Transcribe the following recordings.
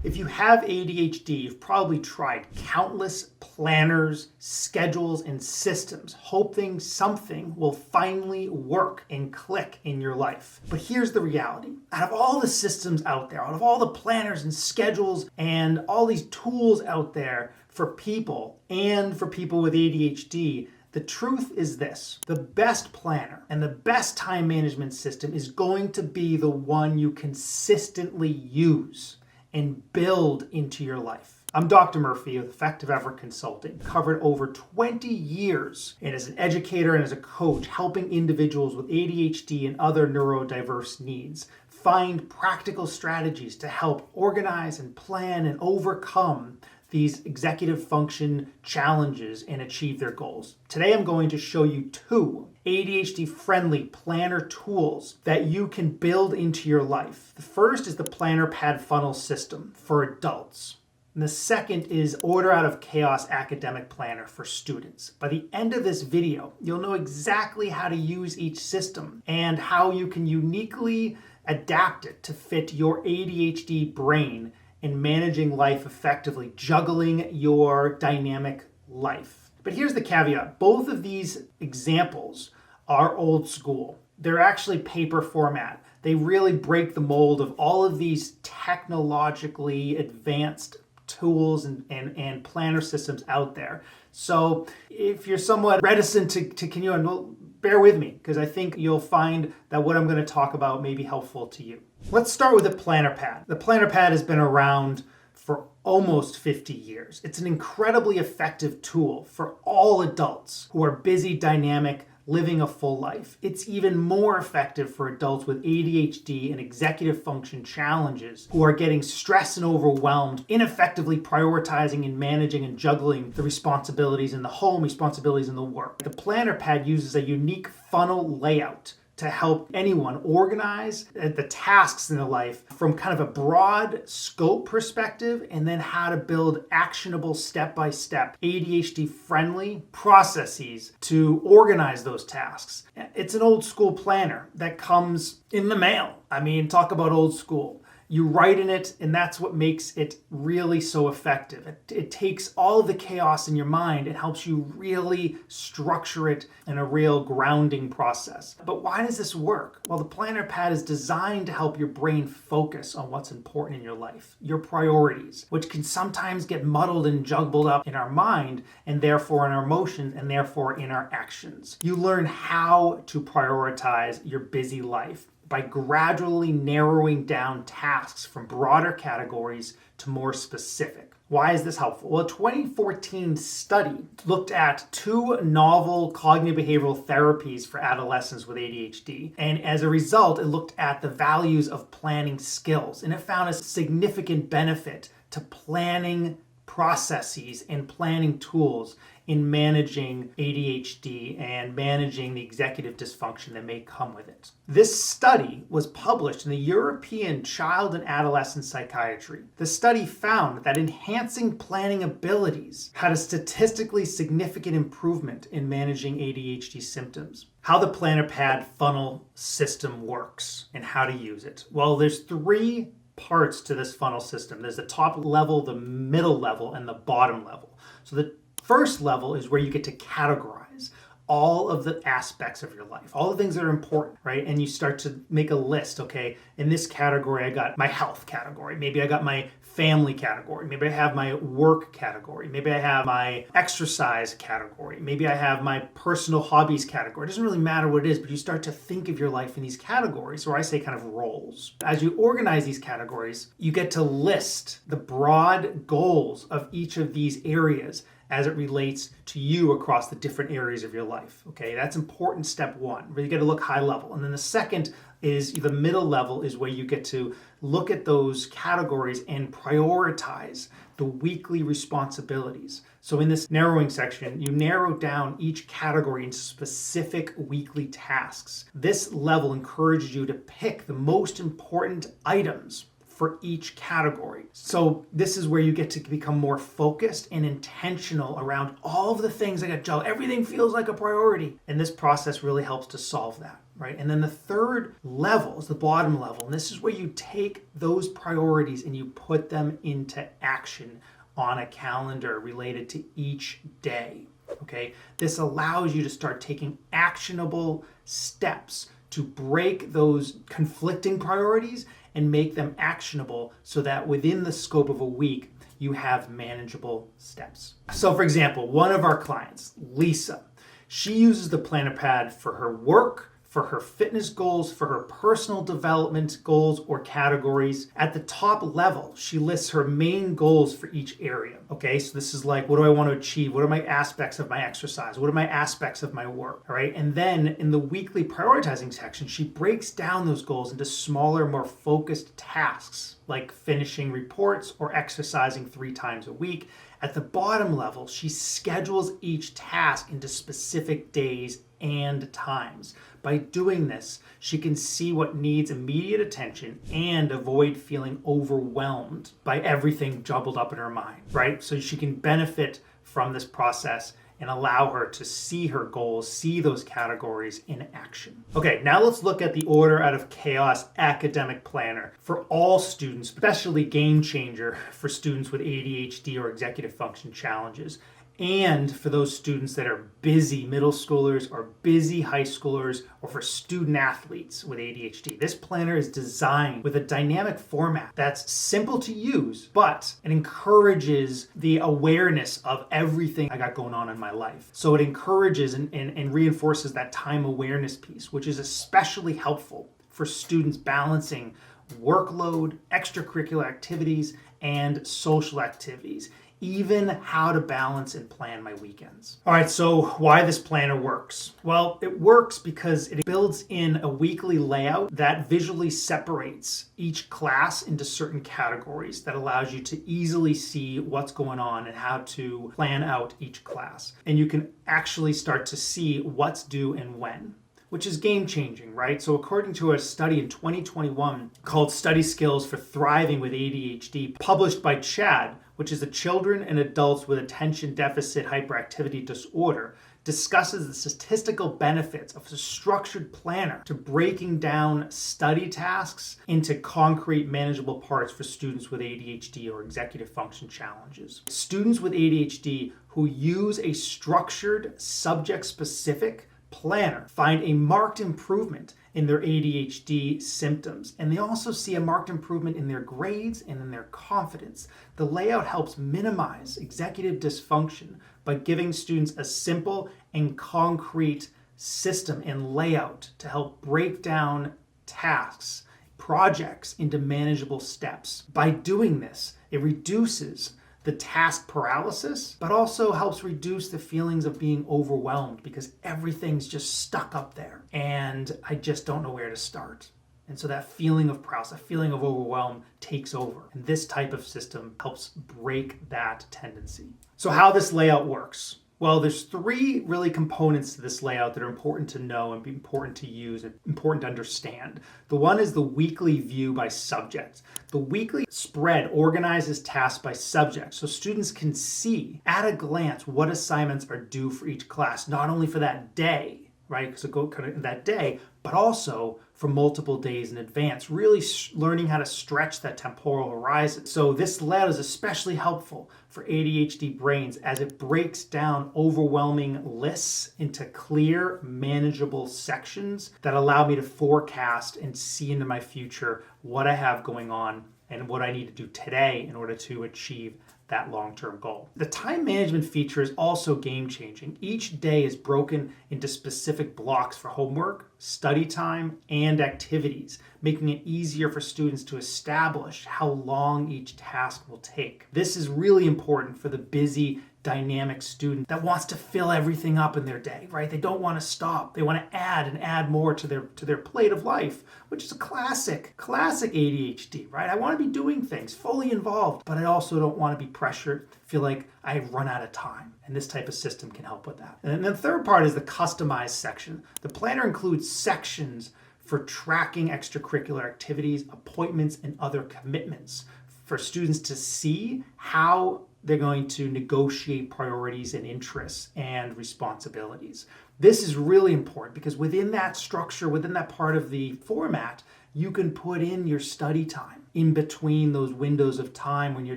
If you have ADHD, you've probably tried countless planners, schedules, and systems, hoping something will finally work and click in your life. But here's the reality. Out of all the systems out there, out of all the planners and schedules and all these tools out there for people and for people with ADHD, the truth is this: the best planner and the best time management system is going to be the one you consistently use and build into your life. I'm Dr. Murphy with Effective Effort Consulting, covered over 20 years and as an educator and as a coach, helping individuals with ADHD and other neurodiverse needs find practical strategies to help organize and plan and overcome these executive function challenges and achieve their goals. Today I'm going to show you 2 ADHD-friendly planner tools that you can build into your life. The first is the Planner Pad Funnel System for adults. And the second is Order Out of Chaos Academic Planner for students. By the end of this video, you'll know exactly how to use each system and how you can uniquely adapt it to fit your ADHD brain in managing life effectively, juggling your dynamic life. But here's the caveat. Both of these examples are old school. They're actually paper format. They really break the mold of all of these technologically advanced tools and planner systems out there. So if you're somewhat reticent to continue on, well, bear with me, because I think you'll find that what I'm going to talk about may be helpful to you. Let's start with the Planner Pad. The Planner Pad has been around for almost 50 years. It's an incredibly effective tool for all adults who are busy, dynamic, living a full life. It's even more effective for adults with ADHD and executive function challenges who are getting stressed and overwhelmed, ineffectively prioritizing and managing and juggling the responsibilities in the home, responsibilities in the work. The Planner Pad uses a unique funnel layout to help anyone organize the tasks in their life from kind of a broad scope perspective, and then how to build actionable step-by-step ADHD-friendly processes to organize those tasks. It's an old school planner that comes in the mail. I mean, talk about old school. You write in it, and that's what makes it really so effective. It takes all of the chaos in your mind and helps you really structure it in a real grounding process. But why does this work? Well, the Planner Pad is designed to help your brain focus on what's important in your life, your priorities, which can sometimes get muddled and jumbled up in our mind, and therefore in our emotions, and therefore in our actions. You learn how to prioritize your busy life by gradually narrowing down tasks from broader categories to more specific. Why is this helpful? Well, a 2014 study looked at 2 novel cognitive behavioral therapies for adolescents with ADHD. And as a result, it looked at the values of planning skills. And it found a significant benefit to planning processes and planning tools in managing ADHD and managing the executive dysfunction that may come with it. This study was published in the European Child and Adolescent Psychiatry. The study found that enhancing planning abilities had a statistically significant improvement in managing ADHD symptoms. How the Planner Pad funnel system works and how to use it. Well, there's 3 parts to this funnel system. There's the top level, the middle level, and the bottom level. So the first level is where you get to categorize all of the aspects of your life, all the things that are important, right? And you start to make a list. Okay, in this category, I got my health category. Maybe I got my family category. Maybe I have my work category. Maybe I have my exercise category. Maybe I have my personal hobbies category. It doesn't really matter what it is, but you start to think of your life in these categories, or I say kind of roles. As you organize these categories, you get to list the broad goals of each of these areas as it relates to you across the different areas of your life. Okay, that's important, step 1. Where you get to look high level. And then the second is the middle level, is where you get to look at those categories and prioritize the weekly responsibilities. So in this narrowing section, you narrow down each category into specific weekly tasks. This level encourages you to pick the most important items for each category. So this is where you get to become more focused and intentional around all of the things that got juggled. Everything feels like a priority. And this process really helps to solve that. right? And then the third level is the bottom level. And this is where you take those priorities and you put them into action on a calendar related to each day. Okay, this allows you to start taking actionable steps to break those conflicting priorities and make them actionable so that within the scope of a week, you have manageable steps. So for example, one of our clients, Lisa, she uses the planner pad for her work, for her fitness goals, for her personal development goals or categories. At the top level, she lists her main goals for each area. Okay, so this is like, what do I want to achieve? What are my aspects of my exercise? What are my aspects of my work? All right, and then in the weekly prioritizing section, she breaks down those goals into smaller, more focused tasks, like finishing reports or exercising 3 times a week. At the bottom level, she schedules each task into specific days and times. By doing this, she can see what needs immediate attention and avoid feeling overwhelmed by everything jumbled up in her mind, right? So she can benefit from this process and allow her to see her goals, see those categories in action. Okay, now let's look at the Order Out of Chaos Academic Planner for all students, especially game changer for students with ADHD or executive function challenges, and for those students that are busy middle schoolers or busy high schoolers, or for student athletes with ADHD. This planner is designed with a dynamic format that's simple to use, but it encourages the awareness of everything I got going on in my life. So it encourages and reinforces that time awareness piece, which is especially helpful for students balancing workload, extracurricular activities, and social activities. Even how to balance and plan my weekends. All right, so why this planner works? Well, it works because it builds in a weekly layout that visually separates each class into certain categories that allows you to easily see what's going on and how to plan out each class. And you can actually start to see what's due and when, which is game changing, right? So according to a study in 2021 called Study Skills for Thriving with ADHD, published by CHAD, which is a Children and Adults with Attention Deficit Hyperactivity Disorder, discusses the statistical benefits of a structured planner to breaking down study tasks into concrete, manageable parts for students with ADHD or executive function challenges. Students with ADHD who use a structured, subject-specific planner find a marked improvement in their ADHD symptoms, and they also see a marked improvement in their grades and in their confidence. The layout helps minimize executive dysfunction by giving students a simple and concrete system and layout to help break down tasks, projects into manageable steps. By doing this, it reduces the task paralysis, but also helps reduce the feelings of being overwhelmed because everything's just stuck up there and I just don't know where to start. And so that feeling of paralysis, that feeling of overwhelm takes over. And this type of system helps break that tendency. So how this layout works. Well, there's 3 really components to this layout that are important to know and be important to use and important to understand. The one is the weekly view by subject. The weekly spread organizes tasks by subject, so students can see at a glance what assignments are due for each class, not only for that day, right? Because it go kind of that day, but also for multiple days in advance, really learning how to stretch that temporal horizon. So this layout is especially helpful for ADHD brains as it breaks down overwhelming lists into clear, manageable sections that allow me to forecast and see into my future what I have going on and what I need to do today in order to achieve that long-term goal. The time management feature is also game-changing. Each day is broken into specific blocks for homework, study time, and activities, making it easier for students to establish how long each task will take. This is really important for the busy, dynamic student that wants to fill everything up in their day, right? They don't want to stop. They want to add and add more to their plate of life, which is a classic ADHD, right? I want to be doing things, fully involved, but I also don't want to be pressured, feel like I've run out of time. And this type of system can help with that. And then the third part is the customized section. The planner includes sections for tracking extracurricular activities, appointments, and other commitments for students to see how they're going to negotiate priorities and interests and responsibilities. This is really important because within that structure, within that part of the format, you can put in your study time in between those windows of time when you're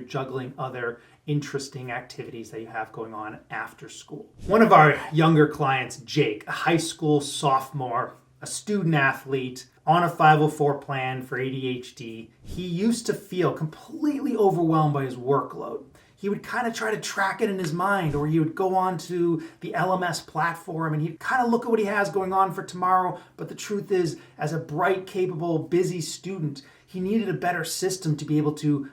juggling other interesting activities that you have going on after school. One of our younger clients, Jake, a high school sophomore, a student athlete on a 504 plan for ADHD, he used to feel completely overwhelmed by his workload. He would kind of try to track it in his mind, or he would go on to the LMS platform and he'd kind of look at what he has going on for tomorrow. But the truth is, as a bright, capable, busy student, he needed a better system to be able to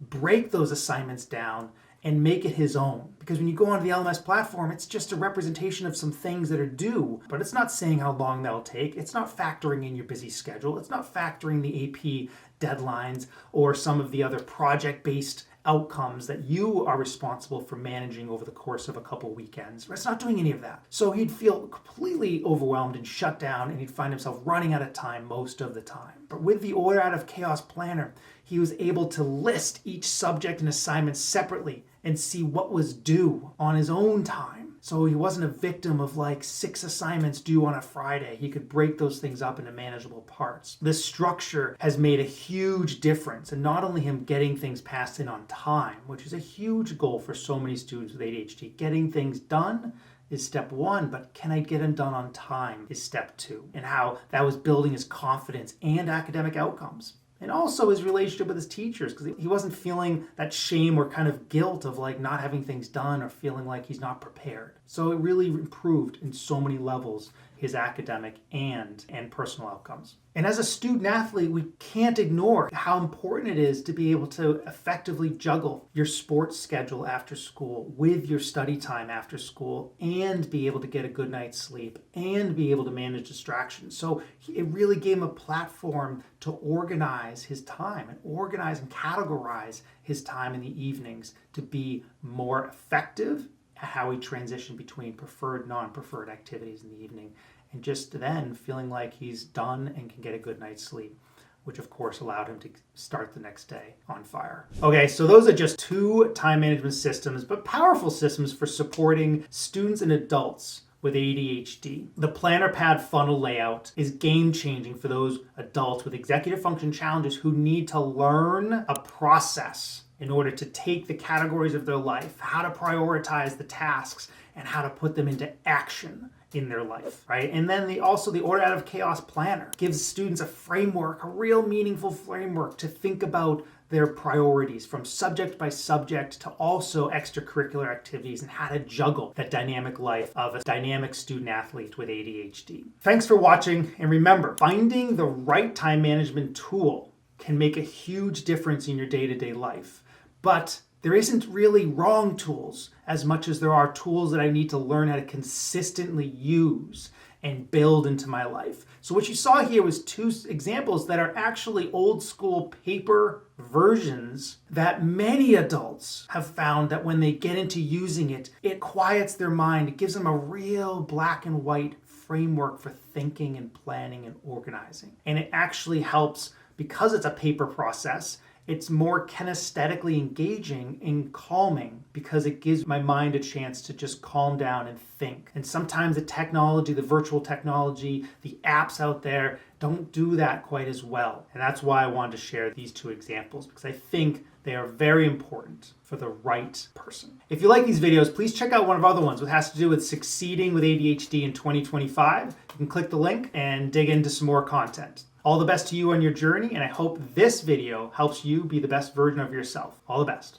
break those assignments down and make it his own. Because when you go onto the LMS platform, it's just a representation of some things that are due, but it's not saying how long that'll take. It's not factoring in your busy schedule. It's not factoring the AP deadlines or some of the other project-based outcomes that you are responsible for managing over the course of a couple weekends. It's not doing any of that. So he'd feel completely overwhelmed and shut down, and he'd find himself running out of time most of the time. But with the Order Out of Chaos Planner, he was able to list each subject and assignment separately and see what was due on his own time. So he wasn't a victim of like 6 assignments due on a Friday. He could break those things up into manageable parts. This structure has made a huge difference, and not only him getting things passed in on time, which is a huge goal for so many students with ADHD. Getting things done is step 1, but can I get them done on time is step 2, and how that was building his confidence and academic outcomes. And also his relationship with his teachers, because he wasn't feeling that shame or kind of guilt of like not having things done or feeling like he's not prepared. So it really improved in so many levels his academic and personal outcomes. And as a student athlete, we can't ignore how important it is to be able to effectively juggle your sports schedule after school with your study time after school and be able to get a good night's sleep and be able to manage distractions. So it really gave him a platform to organize his time and organize and categorize his time in the evenings to be more effective at how he transitioned between preferred, non-preferred activities in the evening, and just then feeling like he's done and can get a good night's sleep, which of course allowed him to start the next day on fire. Okay, so those are just 2 time management systems, but powerful systems for supporting students and adults with ADHD. The planner pad funnel layout is game-changing for those adults with executive function challenges who need to learn a process in order to take the categories of their life, how to prioritize the tasks, and how to put them into action in their life, right? And then the Order Out of Chaos Planner gives students a framework, a real meaningful framework to think about their priorities from subject by subject to also extracurricular activities and how to juggle that dynamic life of a dynamic student athlete with ADHD. Thanks for watching, and remember, finding the right time management tool can make a huge difference in your day-to-day life. But there isn't really wrong tools as much as there are tools that I need to learn how to consistently use and build into my life. So what you saw here was 2 examples that are actually old school paper versions that many adults have found that when they get into using it, it quiets their mind. It gives them a real black and white framework for thinking and planning and organizing. And it actually helps, because it's a paper process, it's more kinesthetically engaging and calming because it gives my mind a chance to just calm down and think. And sometimes the technology, the virtual technology, the apps out there don't do that quite as well. And that's why I wanted to share these 2 examples, because I think they are very important for the right person. If you like these videos, please check out one of our other ones, which has to do with succeeding with ADHD in 2025. You can click the link and dig into some more content. All the best to you on your journey, and I hope this video helps you be the best version of yourself. All the best.